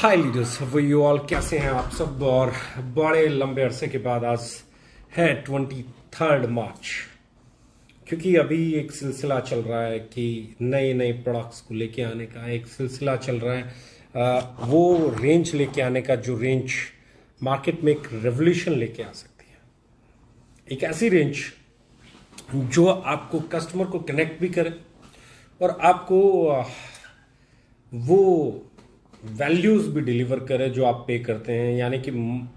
हाय leaders, वो you all कैसे हैं आप सब। और बड़े लंबे अरसे के बाद आज है 23 मार्च, क्योंकि अभी एक सिलसिला चल रहा है कि नए नए प्रोडक्ट्स को लेके आने का एक सिलसिला चल रहा है। वो रेंज लेके आने का जो रेंज मार्केट में एक रेवोल्यूशन लेके आ सकती है, एक ऐसी रेंज जो आपको कस्टमर को कनेक्ट भी करे और आपको वो वैल्यूज भी डिलीवर करे जो आप पे करते हैं, यानी कि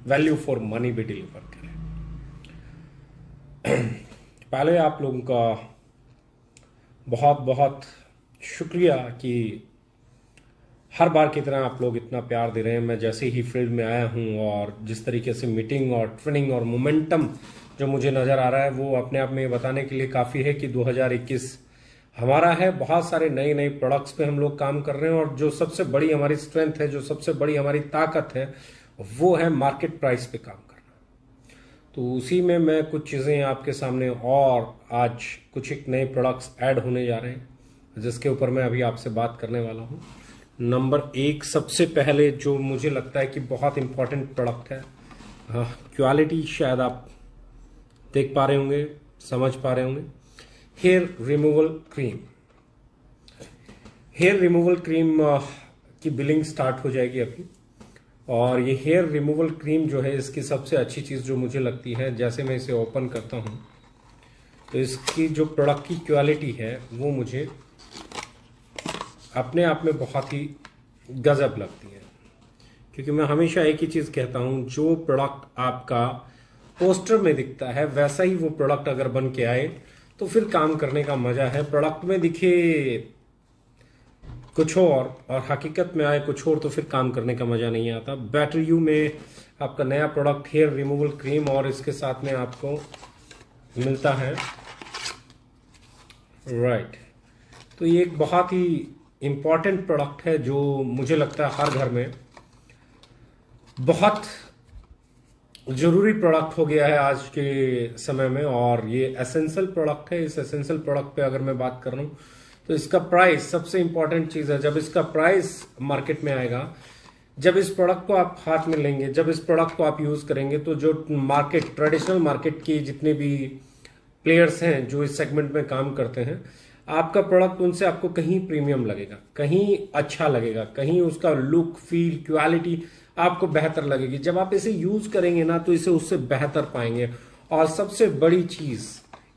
वैल्यू फॉर मनी भी डिलीवर करे। पहले आप लोगों का बहुत बहुत शुक्रिया कि हर बार की तरह आप लोग इतना प्यार दे रहे हैं। मैं जैसे ही फील्ड में आया हूं और जिस तरीके से मीटिंग और ट्रेनिंग और मोमेंटम जो मुझे नजर आ रहा है, वो अपने आप में ये बताने के लिए काफी है कि 2021 हमारा है। बहुत सारे नए नए प्रोडक्ट्स पे हम लोग काम कर रहे हैं और जो सबसे बड़ी हमारी स्ट्रेंथ है, जो सबसे बड़ी हमारी ताकत है, वो है मार्केट प्राइस पे काम करना। तो उसी में मैं कुछ चीजें आपके सामने और आज कुछ एक नए प्रोडक्ट्स ऐड होने जा रहे हैं, जिसके ऊपर मैं अभी आपसे बात करने वाला हूं। नंबर एक, सबसे पहले जो मुझे लगता है कि बहुत इंपॉर्टेंट प्रोडक्ट है, क्वालिटी शायद आप देख पा रहे होंगे, समझ पा रहे होंगे। Hair removal cream. Hair removal cream की बिलिंग स्टार्ट हो जाएगी अभी। और ये हेयर रिमूवल क्रीम जो है, इसकी सबसे अच्छी चीज जो मुझे लगती है, जैसे मैं इसे ओपन करता हूं तो इसकी जो प्रोडक्ट की क्वालिटी है वो मुझे अपने आप में बहुत ही गजब लगती है। क्योंकि मैं हमेशा एक ही चीज कहता हूं, जो प्रोडक्ट आपका पोस्टर में दिखता है वैसा ही वो प्रोडक्ट अगर बन के आए तो फिर काम करने का मजा है। प्रोडक्ट में दिखे कुछ और हकीकत में आए कुछ और, तो फिर काम करने का मजा नहीं आता। बैटर यू में आपका नया प्रोडक्ट हेयर रिमूवल क्रीम, और इसके साथ में आपको मिलता है राइट। तो ये एक बहुत ही इंपॉर्टेंट प्रोडक्ट है जो मुझे लगता है हर घर में बहुत जरूरी प्रोडक्ट हो गया है आज के समय में, और ये एसेंशियल प्रोडक्ट है। इस एसेंशियल प्रोडक्ट पे अगर मैं बात कर रहा हूं तो इसका प्राइस सबसे इंपॉर्टेंट चीज है। जब इसका प्राइस मार्केट में आएगा, जब इस प्रोडक्ट को आप हाथ में लेंगे, जब इस प्रोडक्ट को आप यूज करेंगे, तो जो मार्केट, ट्रेडिशनल मार्केट की जितने भी प्लेयर्स हैं जो इस सेगमेंट में काम करते हैं, आपका प्रोडक्ट उनसे आपको कहीं प्रीमियम लगेगा, कहीं अच्छा लगेगा, कहीं उसका लुक, फील, क्वालिटी आपको बेहतर लगेगी। जब आप इसे यूज करेंगे ना तो इसे उससे बेहतर पाएंगे। और सबसे बड़ी चीज,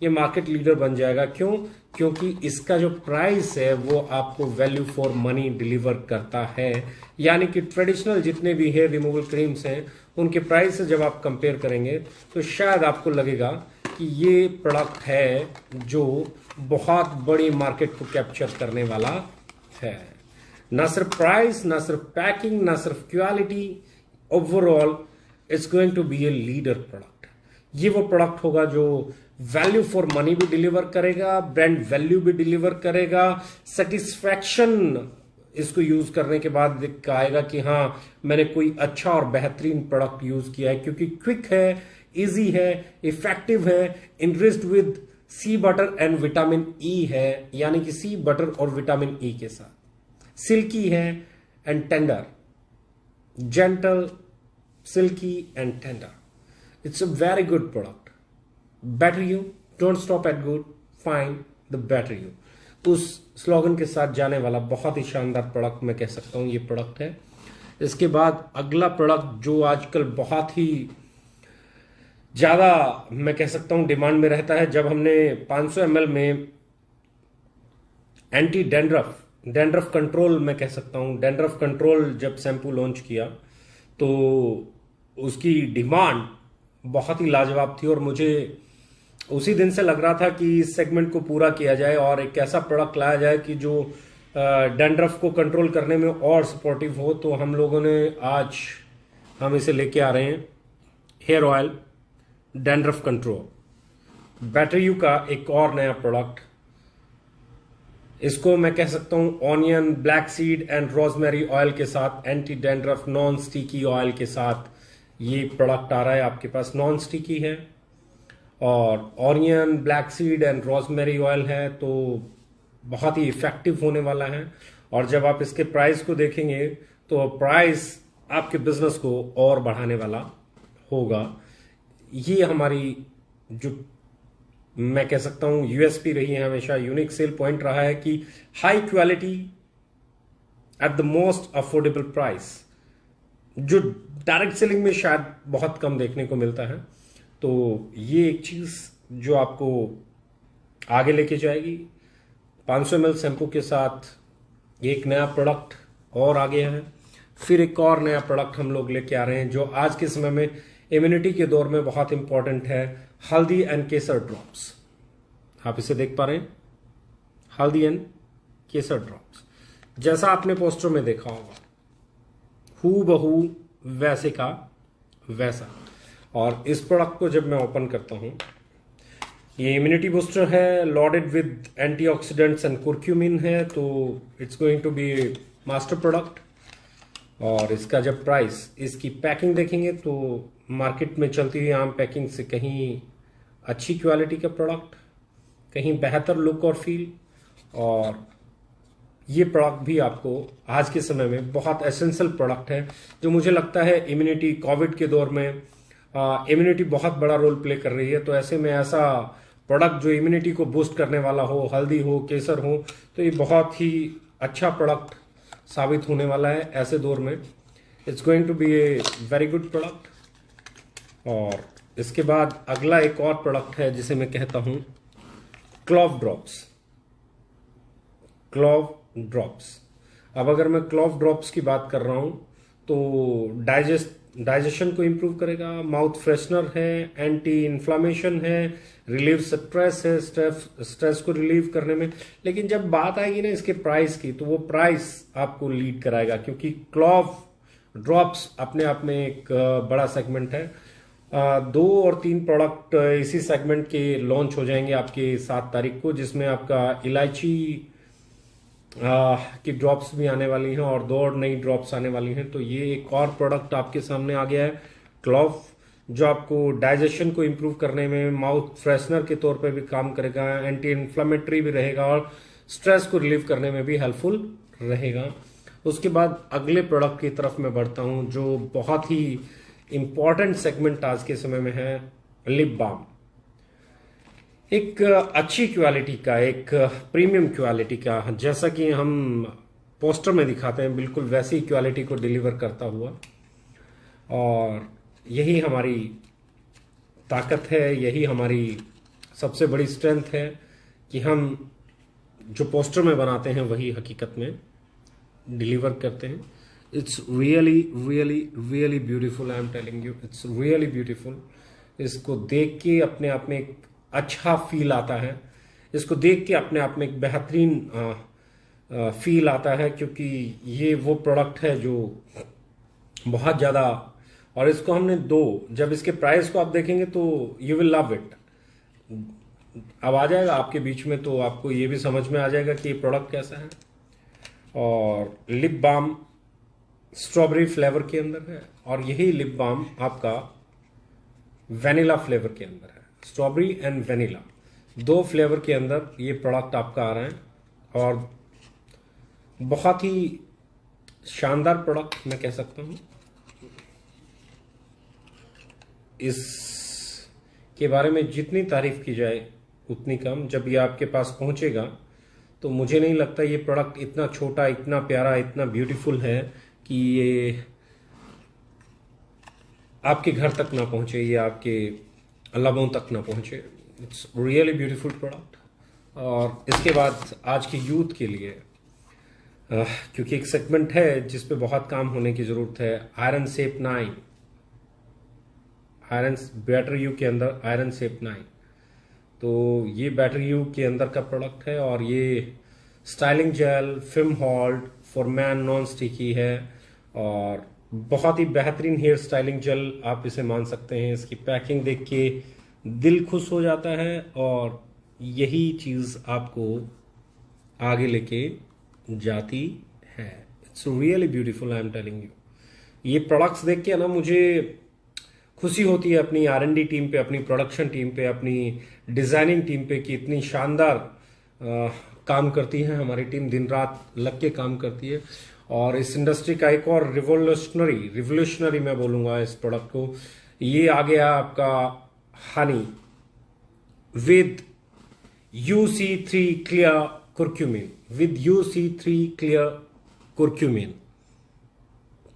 ये मार्केट लीडर बन जाएगा। क्यों? क्योंकि इसका जो प्राइस है वो आपको वैल्यू फॉर मनी डिलीवर करता है। यानी कि ट्रेडिशनल जितने भी हेयर रिमूवल क्रीम्स हैं उनके प्राइस से जब आप कंपेयर करेंगे तो शायद आपको लगेगा कि ये प्रोडक्ट है जो बहुत बड़ी मार्केट को कैप्चर करने वाला है। ना सिर्फ प्राइस, ना सिर्फ पैकिंग, ना सिर्फ quality, overall it's going to be a leader product. ये वो प्रोडक्ट होगा जो वैल्यू फॉर मनी भी डिलीवर करेगा, ब्रांड वैल्यू भी डिलीवर करेगा, सेटिस्फैक्शन इसको यूज करने के बाद आएगा कि हाँ, मैंने कोई अच्छा और बेहतरीन प्रोडक्ट यूज किया है। क्योंकि क्विक है, इजी है, इफेक्टिव है, enriched with shea butter and vitamin E है, यानी कि सी बटर और विटामिन ई के साथ। सिल्की है and tender, gentle, silkie and tender. It's a very good product. Better you, don't stop at good, find the better you. उस slogan के साथ जाने वाला बहुत ही शानदार प्रोडक्ट मैं कह सकता हूं ये प्रोडक्ट है। इसके बाद अगला प्रोडक्ट जो आजकल बहुत ही ज्यादा मैं कह सकता हूं डिमांड में रहता है, जब हमने 500 ml में एंटी डैंड्रफ कंट्रोल, मैं कह सकता हूं डैंड्रफ कंट्रोल जब शैम्पू लॉन्च किया तो उसकी डिमांड बहुत ही लाजवाब थी। और मुझे उसी दिन से लग रहा था कि इस सेगमेंट को पूरा किया जाए और एक ऐसा प्रोडक्ट लाया जाए कि जो डैंड्रफ को कंट्रोल करने में और सपोर्टिव हो। तो हम लोगों ने आज हम इसे लेके आ रहे हैं, hair oil dandruff control. Better You का एक और नया प्रोडक्ट, इसको मैं कह सकता हूं onion, black seed and rosemary oil के साथ, anti dandruff non sticky oil के साथ ये प्रोडक्ट आ रहा है आपके पास। नॉन स्टिकी है और onion, black seed and rosemary oil है, तो बहुत ही इफेक्टिव होने वाला है। और जब आप इसके प्राइस को देखेंगे तो प्राइस आपके बिजनेस को और बढ़ाने वाला होगा। ये हमारी जो मैं कह सकता हूं यूएसपी रही है, हमेशा यूनिक सेल पॉइंट रहा है कि high quality at the most affordable price, जो डायरेक्ट सेलिंग में शायद बहुत कम देखने को मिलता है। तो ये एक चीज जो आपको आगे लेके जाएगी। 500 ml शैम्पू के साथ एक नया प्रोडक्ट और आ गया है, फिर एक और नया प्रोडक्ट हम लोग लेके आ रहे हैं जो आज के समय में इम्यूनिटी के दौर में बहुत इंपॉर्टेंट है, हल्दी एंड केसर ड्रॉप्स। आप इसे देख पा रहे हैं, हल्दी एंड केसर ड्रॉप्स। जैसा आपने पोस्टर में देखा होगा, हू बहू वैसे का वैसा। और इस प्रोडक्ट को जब मैं ओपन करता हूं, ये इम्यूनिटी बूस्टर है, loaded with antioxidants and curcumin है, तो it's going to be master product. और इसका जब प्राइस, इसकी पैकिंग देखेंगे तो मार्केट में चलती हुई आम पैकिंग से कहीं अच्छी क्वालिटी का प्रोडक्ट, कहीं बेहतर लुक और फील। और ये प्रोडक्ट भी आपको आज के समय में बहुत एसेंशियल प्रोडक्ट है, जो मुझे लगता है इम्यूनिटी, कोविड के दौर में इम्यूनिटी बहुत बड़ा रोल प्ले कर रही है। तो ऐसे में ऐसा प्रोडक्ट जो इम्यूनिटी को बूस्ट करने वाला हो, हल्दी हो, केसर हो, तो ये बहुत ही अच्छा प्रोडक्ट साबित होने वाला है ऐसे दौर में। It's going to be a very good product. और इसके बाद अगला एक और प्रोडक्ट है जिसे मैं कहता हूं क्लोव ड्रॉप्स। Clove drops. अब अगर मैं क्लोव ड्रॉप्स की बात कर रहा हूं तो डाइजेशन को इंप्रूव करेगा, माउथ फ्रेशनर है, एंटी इन्फ्लामेशन है, रिलीव स्ट्रेस है, स्ट्रेस को रिलीव करने में। लेकिन जब बात आएगी ना इसके प्राइस की, तो वो प्राइस आपको लीड कराएगा, क्योंकि क्लोव ड्रॉप्स अपने आप में एक बड़ा सेगमेंट है। 2 और 3 प्रोडक्ट इसी सेगमेंट के लॉन्च हो जाएंगे आपके 7 तारीख को, जिसमें आपका इलायची की ड्रॉप्स भी आने वाली हैं और 2 और नई ड्रॉप्स आने वाली हैं। तो ये एक और प्रोडक्ट आपके सामने आ गया है, क्लोव, जो आपको डाइजेशन को इंप्रूव करने में, माउथ फ्रेशनर के तौर पे भी काम करेगा, एंटी इन्फ्लामेटरी भी रहेगा और स्ट्रेस को रिलीव करने में भी हेल्पफुल रहेगा। उसके बाद अगले प्रोडक्ट की तरफ मैं बढ़ता हूं, जो बहुत ही इंपॉर्टेंट सेगमेंट आज के समय में है, लिप बाम। एक अच्छी क्वालिटी का, एक प्रीमियम क्वालिटी का, जैसा कि हम पोस्टर में दिखाते हैं बिल्कुल वैसी क्वालिटी को डिलीवर करता हुआ। और यही हमारी ताकत है, यही हमारी सबसे बड़ी स्ट्रेंथ है कि हम जो पोस्टर में बनाते हैं वही हकीकत में डिलीवर करते हैं। It's really really really beautiful, I am telling you, it's really beautiful. इसको देख के अपने आप में एक अच्छा फील आता है, इसको देख के अपने आप में एक बेहतरीन फील आता है, क्योंकि ये वो प्रोडक्ट है जो बहुत ज़्यादा, और इसको हमने जब इसके प्राइस को आप देखेंगे तो यू विल लव इट। अब आ जाएगा आपके बीच में तो आपको ये भी समझ में आ जाएगा कि ये प्रोडक्ट कैसा है। और लिप बाम स्ट्रॉबेरी फ्लेवर के अंदर है, और यही लिप बाम आपका वेनिला फ्लेवर के अंदर है। स्ट्रॉबेरी एंड वेनिला 2 फ्लेवर के अंदर ये प्रोडक्ट आपका आ रहा है, और बहुत ही शानदार प्रोडक्ट मैं कह सकता हूं। इसके बारे में जितनी तारीफ की जाए उतनी कम। जब ये आपके पास पहुंचेगा तो मुझे नहीं लगता ये प्रोडक्ट इतना छोटा, इतना प्यारा, इतना ब्यूटीफुल है कि ये आपके घर तक ना पहुंचे, ये आपके लबों तक ना पहुंचे। It's really beautiful product. और इसके बाद आज के यूथ के लिए, क्योंकि एक सेगमेंट है जिस पे बहुत काम होने की जरूरत है, iron shape 9, iron battery you के अंदर आयरन शेप 9। तो ये बैटरी यू के अंदर का प्रोडक्ट है, और ये styling gel, film hold for man, non sticky है, और बहुत ही बेहतरीन हेयर स्टाइलिंग जेल आप इसे मान सकते हैं। इसकी पैकिंग देख के दिल खुश हो जाता है, और यही चीज आपको आगे लेके जाती है। It's really beautiful, I am telling you. ये प्रोडक्ट्स देख के ना मुझे खुशी होती है अपनी R&D टीम पे, अपनी प्रोडक्शन टीम पे, अपनी डिजाइनिंग टीम पे, कि इतनी शानदार काम करती है हमारी टीम, दिन रात लग के काम करती है। और इस इंडस्ट्री का एक और रिवोल्यूशनरी मैं बोलूंगा इस प्रोडक्ट को। ये आ गया आपका honey with UC3 clear curcumin,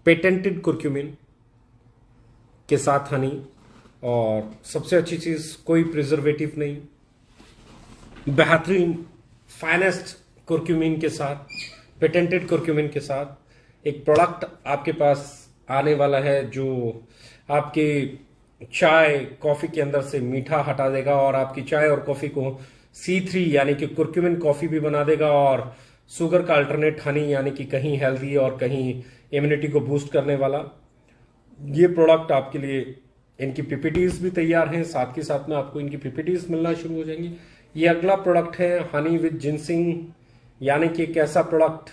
patented curcumin के साथ हनी। और सबसे अच्छी चीज, कोई प्रिजर्वेटिव नहीं, बेहतरीन फाइनेस्ट कुर्क्यूमिन के साथ, पेटेंटेड कुर्क्यूमिन के साथ एक प्रोडक्ट आपके पास आने वाला है जो आपके चाय कॉफी के अंदर से मीठा हटा देगा और आपकी चाय और कॉफी को C3 यानी कि कुर्क्यूमिन कॉफी भी बना देगा, और शुगर का अल्टरनेट हनी यानी कि कहीं हेल्दी और कहीं इम्यूनिटी को बूस्ट करने वाला ये प्रोडक्ट आपके लिए। इनकी पीपीटीज भी तैयार हैं, साथ के साथ में आपको इनकी पीपीटीज मिलना शुरू हो जाएंगी। ये अगला प्रोडक्ट है हनी विद जिनसिंग, यानी कि एक ऐसा प्रोडक्ट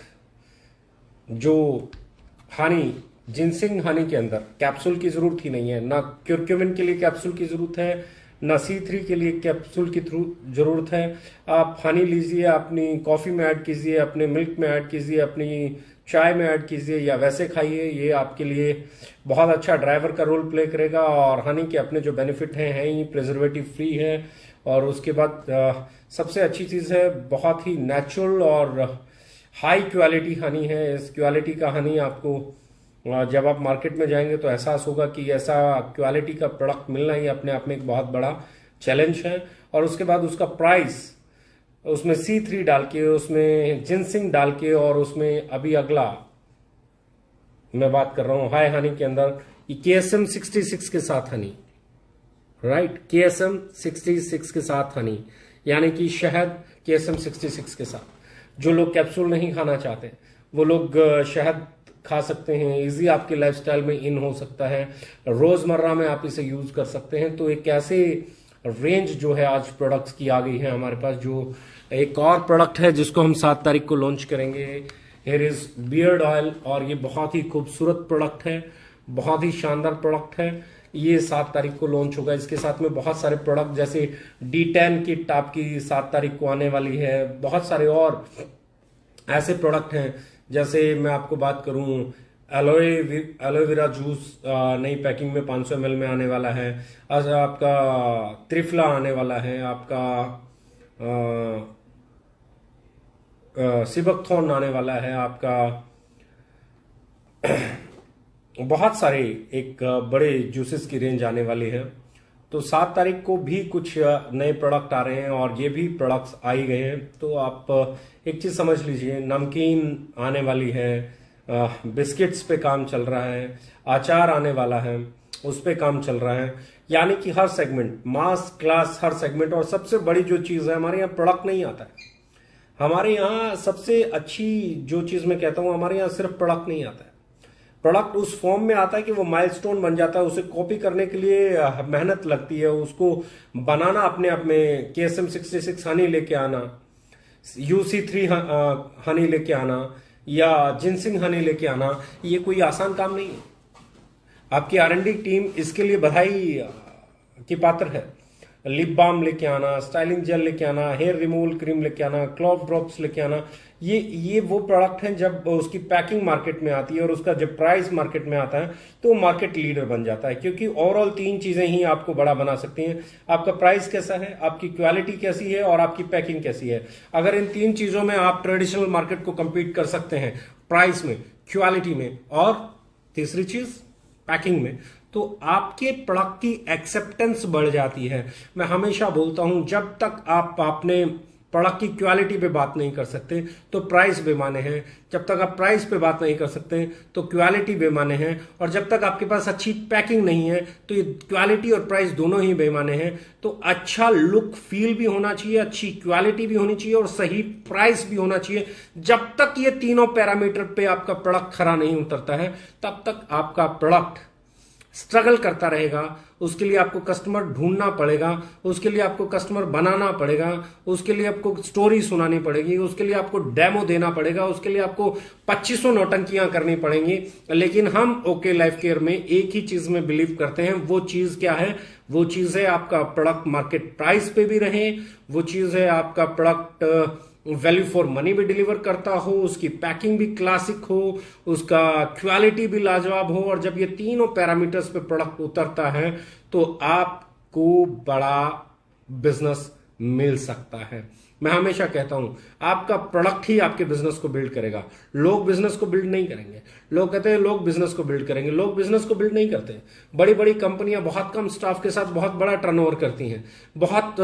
जो हनी जिनसिंग हनी के अंदर कैप्सूल की जरूरत ही नहीं है, ना क्यूरक्यूमिन के लिए कैप्सूल की जरूरत है, ना C3 के लिए कैप्सूल की जरूरत है। आप हनी लीजिए, अपनी कॉफी में ऐड कीजिए, अपने मिल्क में ऐड कीजिए, अपनी चाय में ऐड कीजिए या वैसे खाइए। ये आपके लिए बहुत अच्छा ड्राइवर का रोल प्ले करेगा। और हनी के अपने जो बेनिफिट हैं ही, प्रिजर्वेटिव फ्री है। और उसके बाद सबसे अच्छी चीज है, बहुत ही नेचुरल और हाई क्वालिटी हनी है। इस क्वालिटी का हनी आपको जब आप मार्केट में जाएंगे तो एहसास होगा कि ऐसा क्वालिटी का प्रोडक्ट मिलना ही अपने आप में एक बहुत बड़ा चैलेंज है। और उसके बाद उसका प्राइस, उसमें C3 डाल के, उसमें जिनसिंग डाल के, और उसमें अभी अगला मैं बात कर रहा हूं हाई हनी के अंदर KSM 66 के साथ हनी, राइट, KSM 66 के साथ हनी, यानी कि शहद KSM 66 के साथ। जो लोग कैप्सूल नहीं खाना चाहते वो लोग शहद खा सकते हैं, इजी आपके लाइफस्टाइल में इन हो सकता है, रोजमर्रा में आप इसे यूज कर सकते हैं। तो एक ऐसे रेंज जो है आज प्रोडक्ट्स की आ गई है हमारे पास। जो एक और प्रोडक्ट है जिसको हम 7 तारीख को लॉन्च करेंगे, हेयर इज बियर्ड ऑयल, और ये बहुत ही खूबसूरत प्रोडक्ट है, बहुत ही शानदार प्रोडक्ट है। ये 7 तारीख को लॉन्च होगा। इसके साथ में बहुत सारे प्रोडक्ट जैसे D10 किट आपकी 7 तारीख को आने वाली है। बहुत सारे और ऐसे प्रोडक्ट हैं, जैसे मैं आपको बात करूं एलोवेरा जूस नई पैकिंग में 500 ml में आने वाला है। आज आपका त्रिफला आने वाला है, आपका सिबकथॉर्न आने वाला है, आपका बहुत सारे एक बड़े जूसेस की रेंज आने वाली है। तो 7 तारीख को भी कुछ नए प्रोडक्ट आ रहे हैं और ये भी प्रोडक्ट्स आ ही गए हैं। तो आप एक चीज समझ लीजिए, नमकीन आने वाली है, बिस्किट्स पे काम चल रहा है, अचार आने वाला है, उस पे काम चल रहा है। यानी कि हर सेगमेंट, मास क्लास हर सेगमेंट। और सबसे बड़ी जो चीज है, हमारे यहाँ प्रोडक्ट नहीं आता है। हमारे यहाँ सबसे अच्छी जो चीज मैं कहता हूं, हमारे यहाँ सिर्फ प्रोडक्ट नहीं आता है। प्रोडक्ट उस फॉर्म में आता है कि वो माइलस्टोन बन जाता है। उसे कॉपी करने के लिए मेहनत लगती है, उसको बनाना अपने आप में KSM 66 हनी लेके आना, UC3 हनी लेके आना या जिनसिंग हनी लेके आना, ये कोई आसान काम नहीं है। आपकी R&D टीम इसके लिए बधाई की पात्र है। लिप बाम लेके आना, स्टाइलिंग जेल लेके आना, हेयर रिमूवल क्रीम लेके आना, क्लॉव ड्रॉप्स लेके आना, ये वो प्रोडक्ट हैं जब उसकी पैकिंग मार्केट में आती है और उसका जब प्राइस मार्केट में आता है तो मार्केट लीडर बन जाता है। क्योंकि ओवरऑल 3 चीजें ही आपको बड़ा बना सकती हैं, आपका प्राइस कैसा है, आपकी क्वालिटी कैसी है और आपकी पैकिंग कैसी है। अगर इन 3 चीजों में आप ट्रेडिशनल मार्केट को कंपीट कर सकते हैं, प्राइस में, क्वालिटी में और तीसरी चीज पैकिंग में, तो आपके प्रोडक्ट की एक्सेप्टेंस बढ़ जाती है। मैं हमेशा बोलता हूं, जब तक आप अपने प्रोडक्ट की क्वालिटी पे बात नहीं कर सकते तो प्राइस बेमाने हैं, जब तक आप प्राइस पे बात नहीं कर सकते तो क्वालिटी बेमाने हैं, और जब तक आपके पास अच्छी पैकिंग नहीं है तो ये क्वालिटी और प्राइस दोनों ही बेमाने हैं। तो अच्छा लुक फील भी होना चाहिए, अच्छी क्वालिटी भी होनी चाहिए और सही प्राइस भी होना चाहिए। जब तक ये तीनों पैरामीटर पे आपका प्रोडक्ट खरा नहीं उतरता है, तब तक आपका प्रोडक्ट स्ट्रगल करता रहेगा। उसके लिए आपको कस्टमर ढूंढना पड़ेगा, उसके लिए आपको कस्टमर बनाना पड़ेगा, उसके लिए आपको स्टोरी सुनानी पड़ेगी, उसके लिए आपको डेमो देना पड़ेगा, उसके लिए आपको 2500 नौटंकियां करनी पड़ेंगी। लेकिन हम ओके लाइफ केयर में एक ही चीज में बिलीव करते हैं। वो चीज क्या है? वो चीज है आपका प्रोडक्ट मार्केट प्राइस पे भी रहे, वो चीज है आपका प्रोडक्ट वैल्यू फॉर मनी भी डिलीवर करता हो, उसकी पैकिंग भी क्लासिक हो, उसका क्वालिटी भी लाजवाब हो, और जब ये तीनों पैरामीटर्स पे प्रोडक्ट उतरता है तो आपको बड़ा बिजनेस मिल सकता है। मैं हमेशा कहता हूं आपका प्रोडक्ट ही आपके बिजनेस को बिल्ड करेगा, लोग बिजनेस को बिल्ड नहीं करेंगे। लोग कहते हैं लोग बिजनेस को बिल्ड करेंगे, लोग बिजनेस को बिल्ड नहीं करते। बड़ी बड़ी कंपनियां बहुत कम स्टाफ के साथ बहुत बड़ा टर्नओवर करती हैं। बहुत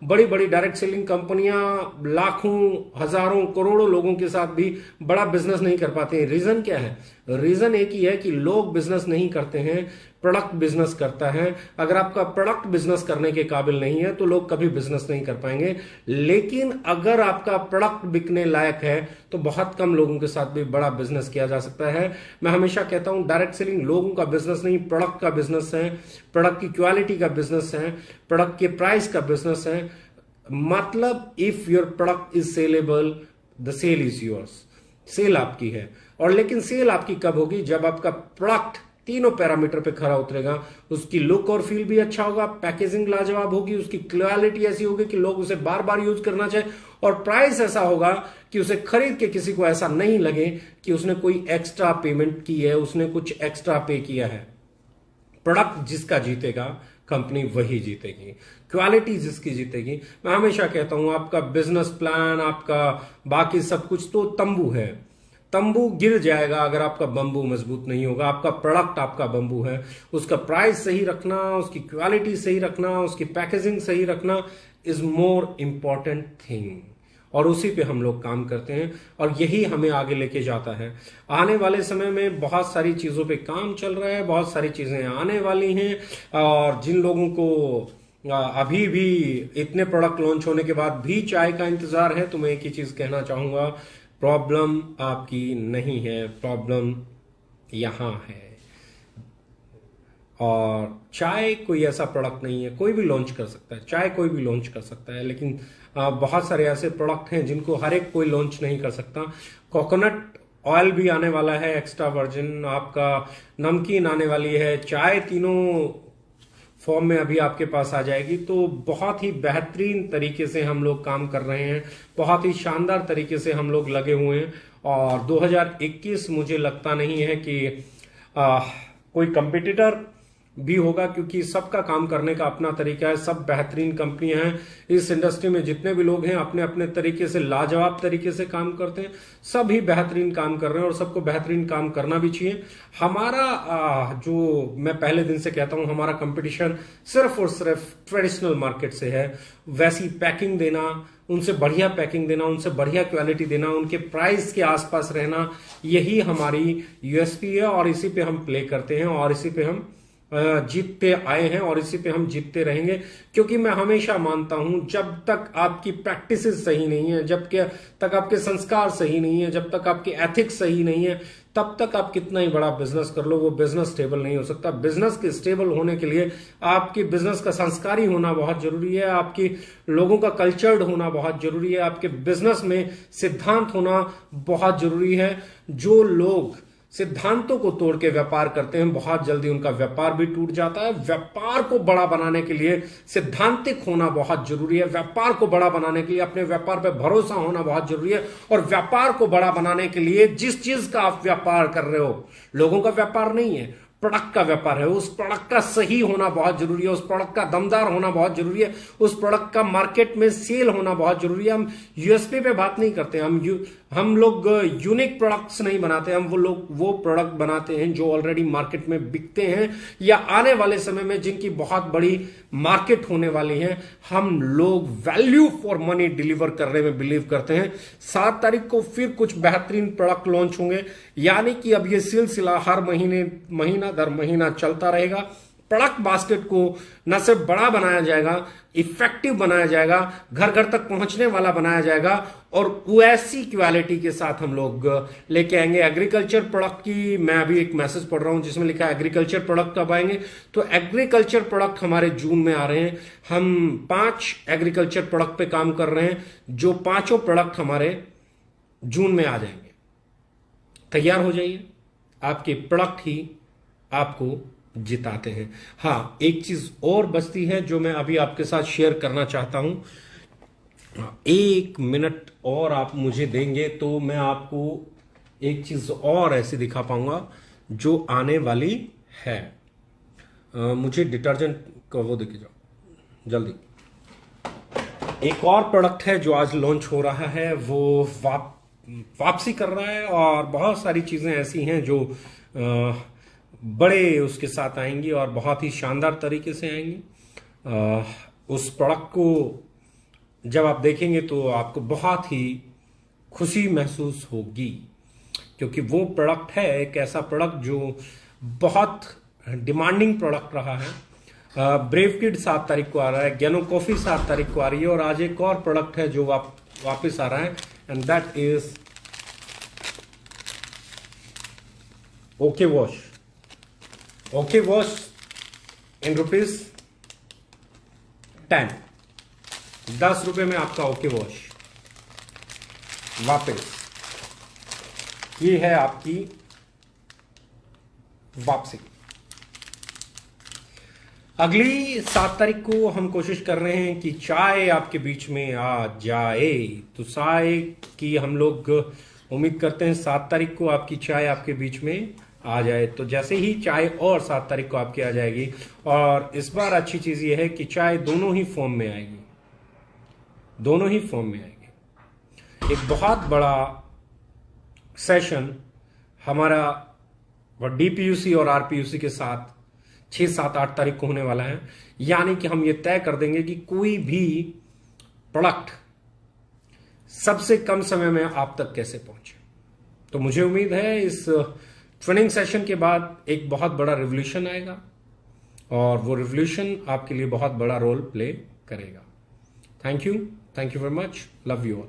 बड़ी बड़ी डायरेक्ट सेलिंग कंपनियां लाखों, हजारों, करोड़ों लोगों के साथ भी बड़ा बिजनेस नहीं कर पाते हैं। रीजन क्या है? रीजन एक ही है कि लोग बिजनेस नहीं करते हैं, प्रोडक्ट बिजनेस करता है। अगर आपका प्रोडक्ट बिजनेस करने के काबिल नहीं है तो लोग कभी बिजनेस नहीं कर पाएंगे। लेकिन अगर आपका प्रोडक्ट बिकने लायक है तो बहुत कम लोगों के साथ भी बड़ा बिजनेस किया जा सकता है। मैं हमेशा कहता हूं डायरेक्ट सेलिंग लोगों का बिजनेस नहीं, प्रोडक्ट का बिजनेस है, प्रोडक्ट की क्वालिटी का बिजनेस है, प्रोडक्ट के प्राइस का बिजनेस है। मतलब if your product is saleable, the sale is yours. Sale आपकी है। और लेकिन सेल आपकी कब होगी? जब आपका प्रोडक्ट तीनों पैरामीटर पे खरा उतरेगा। उसकी लुक और फील भी अच्छा होगा, पैकेजिंग लाजवाब होगी, उसकी क्वालिटी ऐसी होगी कि लोग उसे बार बार यूज करना चाहे, और प्राइस ऐसा होगा कि उसे खरीद के किसी को ऐसा नहीं लगे कि उसने कोई एक्स्ट्रा पेमेंट की है, उसने कुछ एक्स्ट्रा पे किया है। प्रोडक्ट जिसका जीतेगा, कंपनी वही जीतेगी। क्वालिटी जिसकी जीतेगी। मैं हमेशा कहता हूं आपका बिजनेस प्लान, आपका बाकी सब कुछ तो तंबू है। तंबू गिर जाएगा अगर आपका बंबू मजबूत नहीं होगा। आपका प्रोडक्ट आपका बंबू है, उसका प्राइस सही रखना, उसकी क्वालिटी सही रखना, उसकी पैकेजिंग सही रखना इज मोर इंपॉर्टेंट थिंग। और उसी पे हम लोग काम करते हैं और यही हमें आगे लेके जाता है। आने वाले समय में बहुत सारी चीजों पे काम चल रहा है, बहुत सारी चीजें आने वाली हैं, और जिन लोगों को अभी भी इतने प्रोडक्ट लॉन्च होने के बाद भी चाय का इंतजार है तो मैं एक ही चीज कहना चाहूंगा, प्रॉब्लम आपकी नहीं है, प्रॉब्लम यहां है। और चाय कोई ऐसा प्रोडक्ट नहीं है, कोई भी लॉन्च कर सकता है, चाय कोई भी लॉन्च कर सकता है, लेकिन बहुत सारे ऐसे प्रोडक्ट हैं जिनको हर एक कोई लॉन्च नहीं कर सकता। कोकोनट ऑयल भी आने वाला है, एक्स्ट्रा वर्जिन, आपका नमकीन आने वाली है, चाय, तीनों फॉर्म में अभी आपके पास आ जाएगी। तो बहुत ही बेहतरीन तरीके से हम लोग काम कर रहे हैं, बहुत ही शानदार तरीके से हम लोग लगे हुए हैं। और 2021 मुझे लगता नहीं है कि कोई कंपटीटर भी होगा, क्योंकि सबका काम करने का अपना तरीका है। सब बेहतरीन कंपनियां हैं इस इंडस्ट्री में, जितने भी लोग हैं अपने अपने तरीके से लाजवाब तरीके से काम करते हैं। सभी बेहतरीन काम कर रहे हैं और सबको बेहतरीन काम करना भी चाहिए। हमारा जो मैं पहले दिन से कहता हूं, हमारा कंपटीशन सिर्फ और सिर्फ ट्रेडिशनल मार्केट से है। वैसी पैकिंग देना, उनसे बढ़िया पैकिंग देना, उनसे बढ़िया क्वालिटी देना, उनके प्राइस के आसपास रहना, यही हमारी यूएसपी है और इसी पे हम प्ले करते हैं और इसी पे हम जीतते आए हैं और इसी पे हम जीतते रहेंगे। क्योंकि मैं हमेशा मानता हूं जब तक आपकी प्रैक्टिसेस सही नहीं है, जब तक आपके संस्कार सही नहीं है, जब तक आपके एथिक्स सही नहीं है, तब तक आप कितना ही बड़ा बिजनेस कर लो, वो बिजनेस स्टेबल नहीं हो सकता। बिजनेस के स्टेबल होने के लिए आपके बिजनेस का संस्कारी होना बहुत जरूरी है, आपकी लोगों का कल्चर्ड होना बहुत जरूरी है, आपके बिजनेस में सिद्धांत होना बहुत जरूरी है। जो लोग सिद्धांतों को तोड़ के व्यापार करते हैं, बहुत जल्दी उनका व्यापार भी टूट जाता है। व्यापार को बड़ा बनाने के लिए सिद्धांतिक होना बहुत जरूरी है। व्यापार को बड़ा बनाने के लिए अपने व्यापार पर भरोसा होना बहुत जरूरी है। और व्यापार को बड़ा बनाने के लिए जिस चीज का आप व्यापार कर रहे हो, लोगों का व्यापार नहीं है, प्रोडक्ट का व्यापार है, उस प्रोडक्ट का सही होना बहुत जरूरी है, उस प्रोडक्ट का दमदार होना बहुत जरूरी है, उस प्रोडक्ट का मार्केट में सेल होना बहुत जरूरी है। हम यूएसपी पे बात नहीं करते, हम लोग यूनिक प्रोडक्ट्स नहीं बनाते, हम वो प्रोडक्ट बनाते हैं जो ऑलरेडी मार्केट में बिकते हैं या आने वाले समय में जिनकी बहुत बड़ी मार्केट होने वाली है। हम लोग वैल्यू फॉर मनी डिलीवर करने में बिलीव करते हैं। 7 तारीख को फिर कुछ बेहतरीन प्रोडक्ट लॉन्च होंगे, यानी कि अब ये सिलसिला हर महीना दर महीना चलता रहेगा। प्रोडक्ट बास्केट को न सिर्फ बड़ा बनाया जाएगा, इफेक्टिव बनाया जाएगा, घर घर तक पहुंचने वाला बनाया जाएगा और वैसी क्वालिटी के साथ हम लोग लेके आएंगे। एग्रीकल्चर प्रोडक्ट की मैं अभी एक मैसेज पढ़ रहा हूं जिसमें लिखा है एग्रीकल्चर प्रोडक्ट कब आएंगे। तो एग्रीकल्चर प्रोडक्ट हमारे जून में आ रहे हैं। हम 5 एग्रीकल्चर प्रोडक्ट पे काम कर रहे हैं, जो 5 प्रोडक्ट हमारे जून में आ जाएंगे। तैयार हो जाइए, आपके प्रोडक्ट ही आपको जिताते हैं। हाँ, एक चीज और बचती है जो मैं अभी आपके साथ शेयर करना चाहता हूं। 1 मिनट और आप मुझे देंगे तो मैं आपको एक चीज और ऐसी दिखा पाऊंगा जो आने वाली है। मुझे डिटर्जेंट का वो दिखे जाओ जल्दी। एक और प्रोडक्ट है जो आज लॉन्च हो रहा है, वो वापसी कर रहा है, और बहुत सारी चीजें ऐसी हैं जो बड़े उसके साथ आएंगी और बहुत ही शानदार तरीके से आएंगी। उस प्रोडक्ट को जब आप देखेंगे तो आपको बहुत ही खुशी महसूस होगी, क्योंकि वो प्रोडक्ट है एक ऐसा प्रोडक्ट जो बहुत डिमांडिंग प्रोडक्ट रहा है। ब्रेव किड 7 तारीख को आ रहा है, ज्ञानो कॉफी 7 तारीख को आ रही है, और आज एक और प्रोडक्ट है जो वापस आ रहा है, and that is okay wash. Okay wash in ₹10, 10 रुपए में आपका ओके वॉश वापस। ये है आपकी वापसी। अगली 7 तारीख को हम कोशिश कर रहे हैं कि चाय आपके बीच में आ जाए, तो चाय की हम लोग उम्मीद करते हैं 7 तारीख को आपकी चाय आपके बीच में आ जाए। तो जैसे ही चाय और 7 तारीख को आपकी आ जाएगी, और इस बार अच्छी चीज ये है कि चाय दोनों ही फॉर्म में आएगी, दोनों ही फॉर्म में आएगी। एक बहुत बड़ा सेशन हमारा डीपीयूसी और आरपीयूसी के साथ 6, 7, 8 तारीख को होने वाला है, यानी कि हम ये तय कर देंगे कि कोई भी प्रोडक्ट सबसे कम समय में आप तक कैसे पहुंचे। तो मुझे उम्मीद है इस ट्रेनिंग सेशन के बाद एक बहुत बड़ा रिवॉल्यूशन आएगा, और वो रिवॉल्यूशन आपके लिए बहुत बड़ा रोल प्ले करेगा। Thank you very much, love you all.